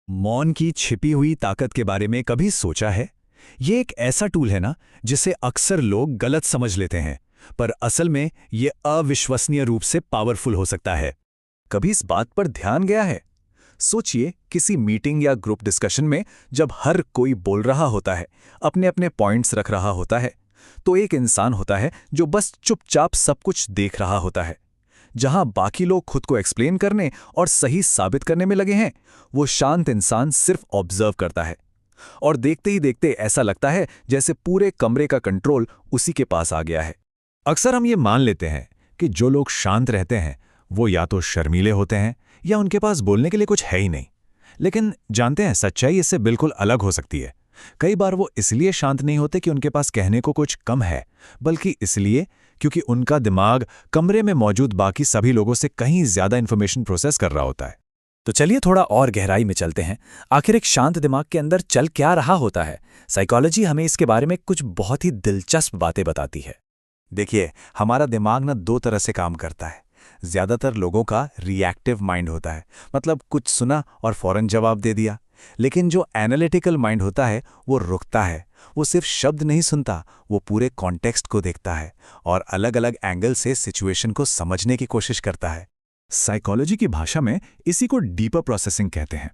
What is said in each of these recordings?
मौन की छिपी हुई ताकत के बारे में कभी सोचा है? ये एक ऐसा टूल है ना जिसे अक्सर लोग गलत समझ लेते हैं, पर असल में ये अविश्वसनीय रूप से पावरफुल हो सकता है। कभी इस बात पर ध्यान गया है? सोचिए, किसी मीटिंग या ग्रुप डिस्कशन में जब हर कोई बोल रहा होता है, अपने अपने पॉइंट्स रख रहा होता है, तो एक इंसान होता है जो बस चुपचाप सब कुछ देख रहा होता है। जहां बाकी लोग खुद को एक्सप्लेन करने और सही साबित करने में लगे हैं, वो शांत इंसान सिर्फ ऑब्जर्व करता है। और देखते ही देखते ऐसा लगता है जैसे पूरे कमरे का कंट्रोल उसी के पास आ गया है। अक्सर हम ये मान लेते हैं कि जो लोग शांत रहते हैं वो या तो शर्मीले होते हैं या उनके पास बोलने के लिए कुछ है ही नहीं। लेकिन जानते हैं, सच्चाई इससे बिल्कुल अलग हो सकती है। कई बार वो इसलिए शांत नहीं होते कि उनके पास कहने को कुछ कम है, बल्कि इसलिए क्योंकि उनका दिमाग कमरे में मौजूद बाकी सभी लोगों से कहीं ज्यादा इंफॉर्मेशन प्रोसेस कर रहा होता है। तो चलिए थोड़ा और गहराई में चलते हैं। आखिर एक शांत दिमाग के अंदर चल क्या रहा होता है? साइकोलॉजी हमें इसके बारे में कुछ बहुत ही दिलचस्प बातें बताती है। देखिए, हमारा दिमाग ना दो तरह से काम करता है। ज्यादातर लोगों का रिएक्टिव माइंड होता है, मतलब कुछ सुना और फौरन जवाब दे दिया। लेकिन जो एनालिटिकल माइंड होता है वो रुकता है। वो सिर्फ शब्द नहीं सुनता, वो पूरे कॉन्टेक्स्ट को देखता है और अलग अलग एंगल से सिचुएशन को समझने की कोशिश करता है। साइकोलॉजी की भाषा में इसी को डीपर प्रोसेसिंग कहते हैं।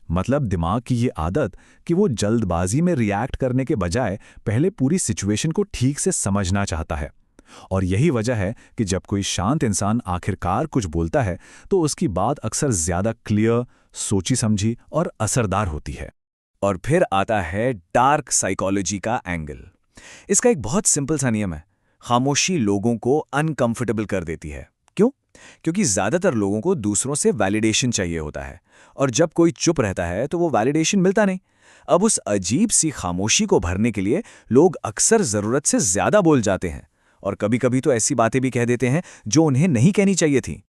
मतलब दिमाग की ये आदत कि वो जल्दबाजी में रिएक्ट करने के बजाय पहले पूरी सिचुएशन को ठीक से समझना चाहता है। और यही वजह है कि जब कोई शांत इंसान आखिरकार कुछ बोलता है तो उसकी बात अक्सर ज्यादा क्लियर, सोची समझी और असरदार होती है। और फिर आता है डार्क साइकोलॉजी का एंगल। इसका एक बहुत सिंपल सा नियम है, खामोशी लोगों को अनकंफर्टेबल कर देती है। क्यों? क्योंकि ज्यादातर लोगों को दूसरों से वैलिडेशन चाहिए होता है, और जब कोई चुप रहता है तो वो वैलिडेशन मिलता नहीं। अब उस अजीब सी खामोशी को भरने के लिए लोग अक्सर जरूरत से ज्यादा बोल जाते हैं, और कभी कभी तो ऐसी बातें भी कह देते हैं जो उन्हें नहीं कहनी चाहिए थी।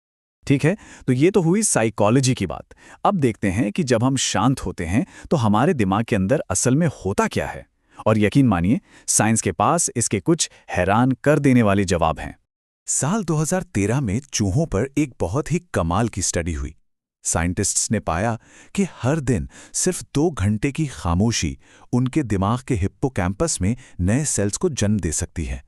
ठीक है, तो ये तो हुई साइकोलॉजी की बात। अब देखते हैं कि जब हम शांत होते हैं तो हमारे दिमाग के अंदर असल में होता क्या है। और यकीन मानिए, साइंस के पास इसके कुछ हैरान कर देने वाले जवाब हैं। साल 2013 में चूहों पर एक बहुत ही कमाल की स्टडी हुई। साइंटिस्ट्स ने पाया कि हर दिन सिर्फ 2 घंटे की खामोशी उनके दिमाग के हिप्पोकैम्पस में नए सेल्स को जन्म दे सकती है।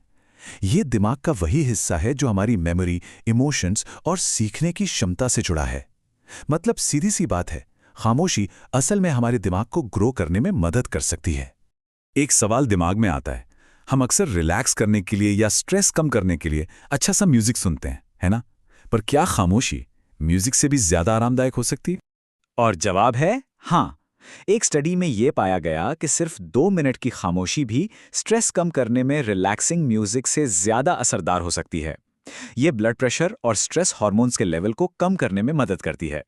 ये दिमाग का वही हिस्सा है जो हमारी मेमोरी, इमोशंस और सीखने की क्षमता से जुड़ा है। मतलब सीधी सी बात है, खामोशी असल में हमारे दिमाग को ग्रो करने में मदद कर सकती है। एक सवाल दिमाग में आता है, हम अक्सर रिलैक्स करने के लिए या स्ट्रेस कम करने के लिए अच्छा सा म्यूजिक सुनते हैं, है ना? पर क्या खामोशी म्यूजिक से भी ज्यादा आरामदायक हो सकती है? और जवाब है हाँ। एक स्टडी में यह पाया गया कि सिर्फ 2 मिनट की खामोशी भी स्ट्रेस कम करने में रिलैक्सिंग म्यूजिक से ज्यादा असरदार हो सकती है। यह ब्लड प्रेशर और स्ट्रेस हार्मोन्स के लेवल को कम करने में मदद करती है।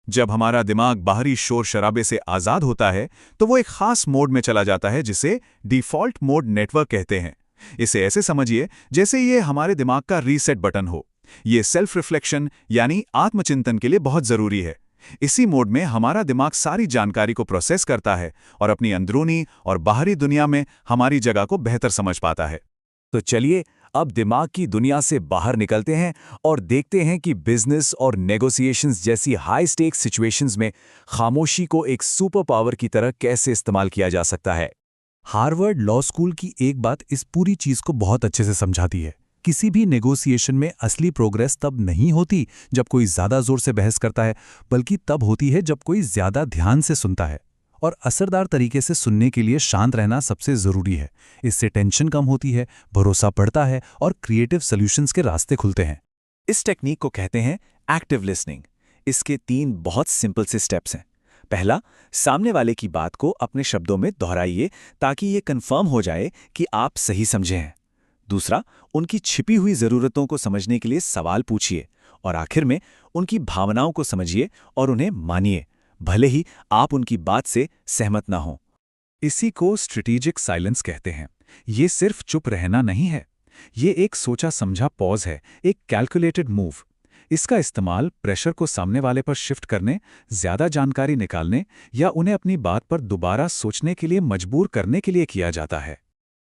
जब हमारा दिमाग बाहरी शोर शराबे से आजाद होता है तो वो एक खास मोड में चला जाता है जिसे डिफॉल्ट मोड नेटवर्क कहते हैं। इसे ऐसे समझिए जैसे ये हमारे दिमाग का रीसेट बटन हो। ये सेल्फ रिफ्लेक्शन यानी आत्मचिंतन के लिए बहुत जरूरी है। इसी मोड में हमारा दिमाग सारी जानकारी को प्रोसेस करता है और अपनी अंदरूनी और बाहरी दुनिया में हमारी जगह को बेहतर समझ पाता है। तो चलिए अब दिमाग की दुनिया से बाहर निकलते हैं और देखते हैं कि बिजनेस और नेगोशिएशंस जैसी हाई स्टेक्स सिचुएशंस में खामोशी को एक सुपर पावर की तरह कैसे इस्तेमाल किया जा सकता है। हार्वर्ड लॉ स्कूल की एक बात इस पूरी चीज को बहुत अच्छे से समझाती है। किसी भी नेगोशिएशन में असली प्रोग्रेस तब नहीं होती जब कोई ज्यादा जोर से बहस करता है, बल्कि तब होती है जब कोई ज्यादा ध्यान से सुनता है। और असरदार तरीके से सुनने के लिए शांत रहना सबसे जरूरी है। इससे टेंशन कम होती है, भरोसा बढ़ता है और क्रिएटिव सॉल्यूशंस के रास्ते खुलते हैं। इस टेक्निक को कहते हैं एक्टिव लिसनिंग। इसके 3 बहुत सिंपल से स्टेप्स हैं। पहला, सामने वाले की बात को अपने शब्दों में दोहराइए ताकि ये कंफर्म हो जाए कि आप सही समझे हैं। दूसरा, उनकी छिपी हुई जरूरतों को समझने के लिए सवाल पूछिए। और आखिर में उनकी भावनाओं को समझिए और उन्हें मानिए, भले ही आप उनकी बात से सहमत ना हों। इसी को स्ट्रेटेजिक साइलेंस कहते हैं। ये सिर्फ चुप रहना नहीं है, ये एक सोचा समझा पॉज है, एक कैलकुलेटेड मूव। इसका इस्तेमाल प्रेशर को सामने वाले पर शिफ्ट करने, ज्यादा जानकारी निकालने या उन्हें अपनी बात पर दोबारा सोचने के लिए मजबूर करने के लिए किया जाता है।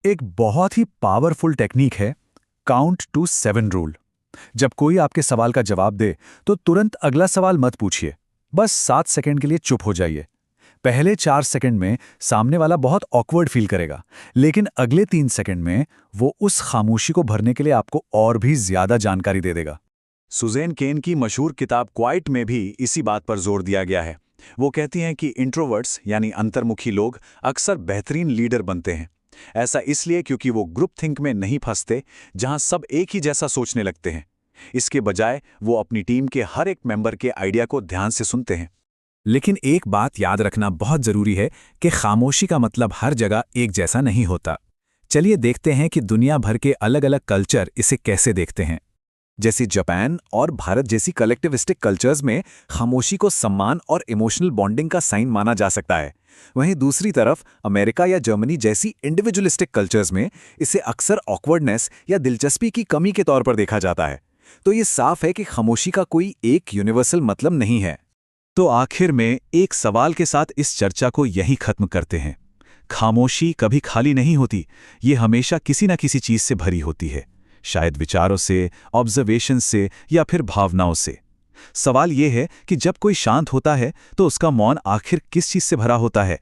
एक बहुत ही पावरफुल टेक्निक है काउंट टू 7 रूल। जब कोई आपके सवाल का जवाब दे तो तुरंत अगला सवाल मत पूछिए, बस 7 सेकंड के लिए चुप हो जाइए। पहले 4 सेकंड में सामने वाला बहुत ऑकवर्ड फील करेगा, लेकिन अगले 3 सेकंड में वो उस खामोशी को भरने के लिए आपको और भी ज्यादा जानकारी दे देगा। सुज़ैन केन की मशहूर किताब क्वाइट में भी इसी बात पर जोर दिया गया है। वो कहती हैं कि इंट्रोवर्ट्स यानी अंतर्मुखी लोग अक्सर बेहतरीन लीडर बनते हैं। ऐसा इसलिए क्योंकि वो ग्रुप थिंक में नहीं फंसते, जहां सब एक ही जैसा सोचने लगते हैं। इसके बजाय वो अपनी टीम के हर एक मेंबर के आइडिया को ध्यान से सुनते हैं। लेकिन एक बात याद रखना बहुत जरूरी है कि खामोशी का मतलब हर जगह एक जैसा नहीं होता। चलिए देखते हैं कि दुनिया भर के अलग अलग कल्चर इसे कैसे देखते हैं। जैसे जापान और भारत जैसी कलेक्टिविस्टिक कल्चर्स में खामोशी को सम्मान और इमोशनल बॉन्डिंग का साइन माना जा सकता है। वहीं दूसरी तरफ अमेरिका या जर्मनी जैसी इंडिविजुअलिस्टिक कल्चर्स में इसे अक्सर ऑकवर्डनेस या दिलचस्पी की कमी के तौर पर देखा जाता है। तो ये साफ है कि खामोशी का कोई एक यूनिवर्सल मतलब नहीं है। तो आखिर में एक सवाल के साथ इस चर्चा को यहीं खत्म करते हैं। खामोशी कभी खाली नहीं होती, ये हमेशा किसी न किसी चीज से भरी होती है, शायद विचारों से, ऑब्जर्वेशन से या फिर भावनाओं से। सवाल ये है कि जब कोई शांत होता है तो उसका मौन आखिर किस चीज से भरा होता है?